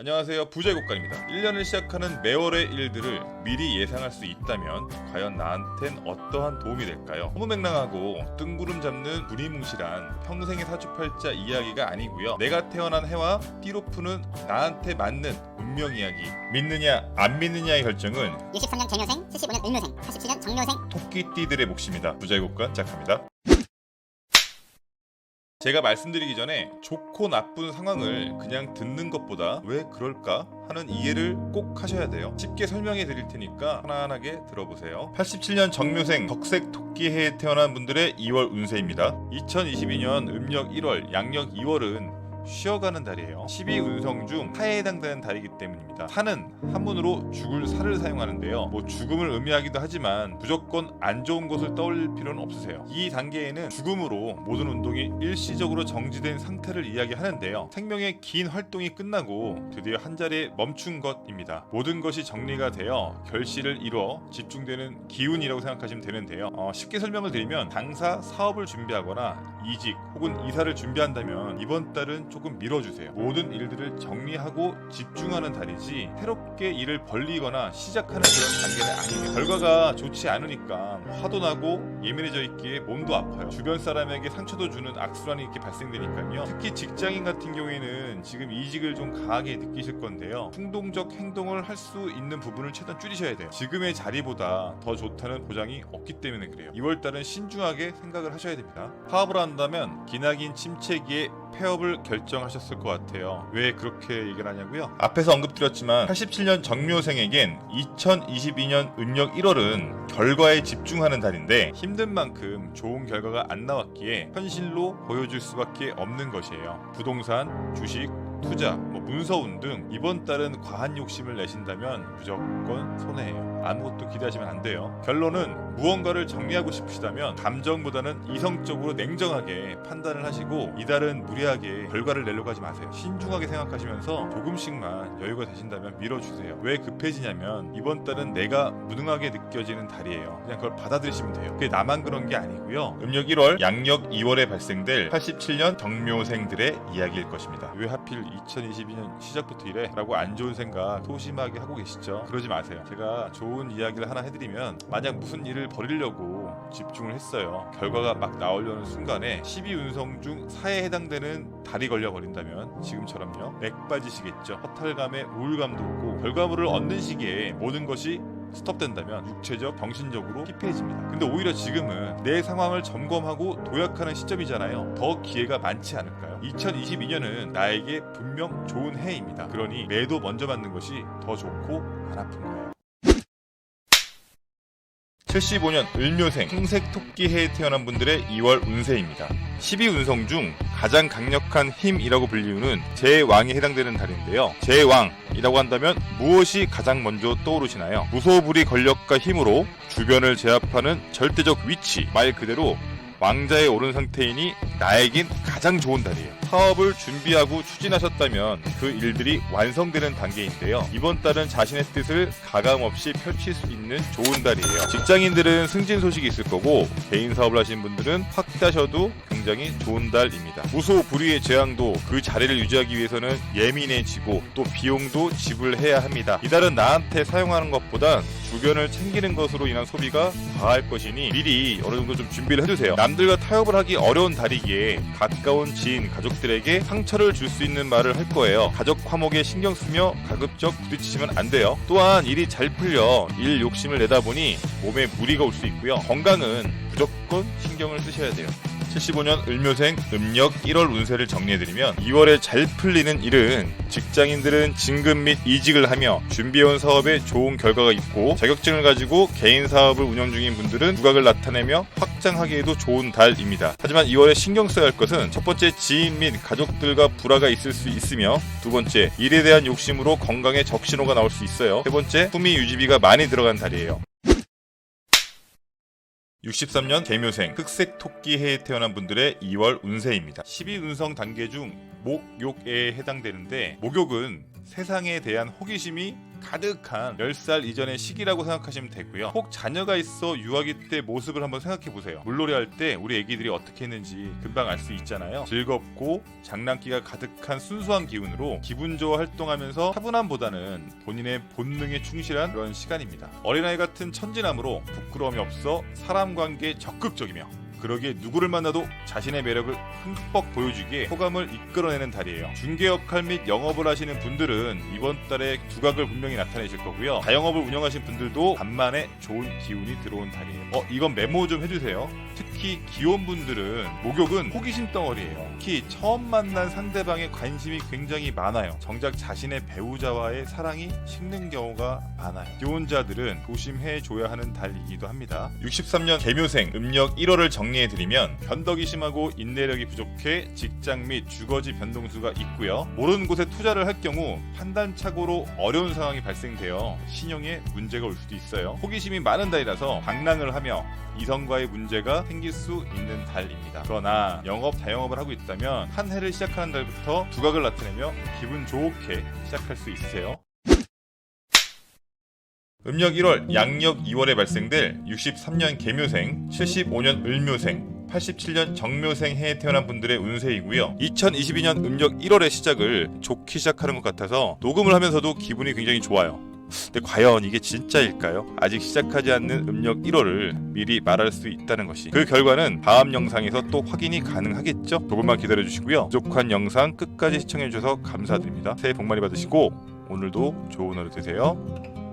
안녕하세요, 부자유곡간입니다. 1년을 시작하는 매월의 일들을 미리 예상할 수 있다면 과연 나한텐 어떠한 도움이 될까요? 허무맹랑하고 뜬구름 잡는 무리뭉실한 평생의 사주팔자 이야기가 아니고요, 내가 태어난 해와 띠로 푸는 나한테 맞는 운명 이야기. 믿느냐 안 믿느냐의 결정은 63년 개묘생, 75년 을묘생, 87년 정묘생. 토끼띠들의 몫입니다. 부자유곡간 시작합니다. 제가 말씀드리기 전에 좋고 나쁜 상황을 그냥 듣는 것보다 왜 그럴까 하는 이해를 꼭 하셔야 돼요. 쉽게 설명해 드릴 테니까 편안하게 들어보세요. 87년 정묘생 덕색 토끼해에 태어난 분들의 2월 운세입니다. 2022년 음력 1월, 양력 2월은 쉬어가는 달이에요. 12운성 중 사에 해당되는 달이기 때문입니다. 사는 한문으로 죽을 사를 사용하는데요, 죽음을 의미하기도 하지만 무조건 안 좋은 것을 떠올릴 필요는 없으세요. 이 단계에는 죽음으로 모든 운동이 일시적으로 정지된 상태를 이야기하는데요, 생명의 긴 활동이 끝나고 드디어 한 자리에 멈춘 것입니다. 모든 것이 정리가 되어 결실을 이뤄 집중되는 기운이라고 생각하시면 되는데요, 쉽게 설명을 드리면 당사 사업을 준비하거나 이직 혹은 이사를 준비한다면 이번 달은 조금 밀어주세요. 모든 일들을 정리하고 집중하는 달이지 새롭게 일을 벌리거나 시작하는 그런 단계는 아니에요. 결과가 좋지 않으니까 화도 나고 예민해져 있기에 몸도 아파요. 주변 사람에게 상처도 주는 악순환이 이렇게 발생되니까요. 특히 직장인 같은 경우에는 지금 이직을 좀 강하게 느끼실 건데요, 충동적 행동을 할 수 있는 부분을 최대한 줄이셔야 돼요. 지금의 자리보다 더 좋다는 보장이 없기 때문에 그래요. 2월달은 신중하게 생각을 하셔야 됩니다. 파업을 한다면 기나긴 침체기에 폐업을 결정하셨을 것 같아요. 왜 그렇게 얘기를 하냐고요? 앞에서 언급드렸지만 87년 정묘생에겐 2022년 음력 1월은 결과에 집중하는 달인데 힘든 만큼 좋은 결과가 안 나왔기에 현실로 보여줄 수밖에 없는 것이에요. 부동산, 주식, 투자, 문서운 등 이번 달은 과한 욕심을 내신다면 무조건 손해예요. 아무것도 기대하시면 안 돼요. 결론은 무언가를 정리하고 싶으시다면 감정보다는 이성적으로 냉정하게 판단을 하시고 이달은 무리하게 결과를 내려고 하지 마세요. 신중하게 생각하시면서 조금씩만 여유가 되신다면 밀어주세요. 왜 급해지냐면 이번 달은 내가 무능하게 느껴지는 달이에요. 그냥 그걸 받아들이시면 돼요. 그게 나만 그런 게 아니고요, 음력 1월, 양력 2월에 발생될 87년 정묘생들의 이야기일 것입니다. 왜 하필 2022년 시작부터 이래? 라고 안 좋은 생각 소심하게 하고 계시죠? 그러지 마세요. 제가 좋은 이야기를 하나 해드리면, 만약 무슨 일을 벌이려고 집중을 했어요. 결과가 막 나오려는 순간에 12운성 중 사에 해당되는 달이 걸려버린다면 지금처럼요, 맥 빠지시겠죠. 허탈감에 우울감도 오고 결과물을 얻는 시기에 모든 것이 스톱된다면 육체적, 정신적으로 피폐해집니다. 근데 오히려 지금은 내 상황을 점검하고 도약하는 시점이잖아요. 더 기회가 많지 않을까요? 2022년은 나에게 분명 좋은 해입니다. 그러니 매도 먼저 맞는 것이 더 좋고 안 아픈 거예요. 75년 을묘생 흰색 토끼해에 태어난 분들의 2월 운세입니다. 12운성 중 가장 강력한 힘이라고 불리우는 제왕이 해당되는 달인데요, 제왕이라고 한다면 무엇이 가장 먼저 떠오르시나요? 무소불위 권력과 힘으로 주변을 제압하는 절대적 위치, 말 그대로 왕자에 오른 상태이니 나에겐 가장 좋은 달이에요. 사업을 준비하고 추진하셨다면 그 일들이 완성되는 단계인데요, 이번 달은 자신의 뜻을 가감없이 펼칠 수 있는 좋은 달이에요. 직장인들은 승진 소식이 있을 거고 개인 사업을 하시는 분들은 확 따셔도 굉장히 좋은 달입니다. 무소불위의 재앙도 그 자리를 유지하기 위해서는 예민해지고 또 비용도 지불해야 합니다. 이달은 나한테 사용하는 것보단 주변을 챙기는 것으로 인한 소비가 과할 것이니 미리 어느 정도 좀 준비를 해두세요. 남들과 타협을 하기 어려운 달이기에 가까운 지인, 가족들에게 상처를 줄 수 있는 말을 할 거예요. 가족 화목에 신경 쓰며 가급적 부딪히시면 안 돼요. 또한 일이 잘 풀려 일 욕심을 내다 보니 몸에 무리가 올 수 있고요, 건강은 무조건 신경을 쓰셔야 돼요. 75년 을묘생 음력 1월 운세를 정리해드리면 2월에 잘 풀리는 일은 직장인들은 진급 및 이직을 하며 준비해온 사업에 좋은 결과가 있고, 자격증을 가지고 개인 사업을 운영 중인 분들은 두각을 나타내며 확장하기에도 좋은 달입니다. 하지만 2월에 신경 써야 할 것은 첫 번째, 지인 및 가족들과 불화가 있을 수 있으며, 두 번째, 일에 대한 욕심으로 건강에 적신호가 나올 수 있어요. 세 번째, 품위 유지비가 많이 들어간 달이에요. 63년 개묘생 흑색 토끼해에 태어난 분들의 2월 운세입니다. 12운성 단계 중 목욕에 해당되는데, 목욕은 세상에 대한 호기심이 가득한 10살 이전의 시기라고 생각하시면 되고요. 혹 자녀가 있어 유아기 때 모습을 한번 생각해 보세요. 물놀이 할 때 우리 애기들이 어떻게 했는지 금방 알 수 있잖아요. 즐겁고 장난기가 가득한 순수한 기운으로 기분 좋아 활동하면서 차분함보다는 본인의 본능에 충실한 그런 시간입니다. 어린아이 같은 천진함으로 부끄러움이 없어 사람 관계에 적극적이며 그러기에 누구를 만나도 자신의 매력을 흠뻑 보여주기에 호감을 이끌어내는 달이에요. 중개 역할 및 영업을 하시는 분들은 이번 달에 두각을 분명히 나타내실 거고요. 자영업을 운영하시는 분들도 간만에 좋은 기운이 들어온 달이에요. 이건 메모 좀 해주세요. 특히 기혼분들은 목욕은 호기심 덩어리예요. 특히 처음 만난 상대방의 관심이 굉장히 많아요. 정작 자신의 배우자와의 사랑이 식는 경우가 많아요. 기혼자들은 조심해줘야 하는 달이기도 합니다. 63년 개묘생 음력 1월을 정리해드리면 변덕이 심하고 인내력이 부족해 직장 및 주거지 변동수가 있고요. 모르는 곳에 투자를 할 경우 판단착오로 어려운 상황이 발생되어 신용에 문제가 올 수도 있어요. 호기심이 많은 달이라서 방랑을 하며 이성과의 문제가 생길 수 있는 달입니다. 그러나 영업, 자영업을 하고 있다면 한 해를 시작하는 달부터 두각을 나타내며 기분 좋게 시작할 수 있으세요. 음력 1월, 양력 2월에 발생될 63년 개묘생, 75년 을묘생, 87년 정묘생 해에 태어난 분들의 운세이고요. 2022년 음력 1월의 시작을 좋게 시작하는 것 같아서 녹음을 하면서도 기분이 굉장히 좋아요. 근데 과연 이게 진짜일까요? 아직 시작하지 않는 음력 1월을 미리 말할 수 있다는 것이, 그 결과는 다음 영상에서 또 확인이 가능하겠죠? 조금만 기다려주시고요. 부족한 영상 끝까지 시청해주셔서 감사드립니다. 새해 복 많이 받으시고 오늘도 좋은 하루 되세요.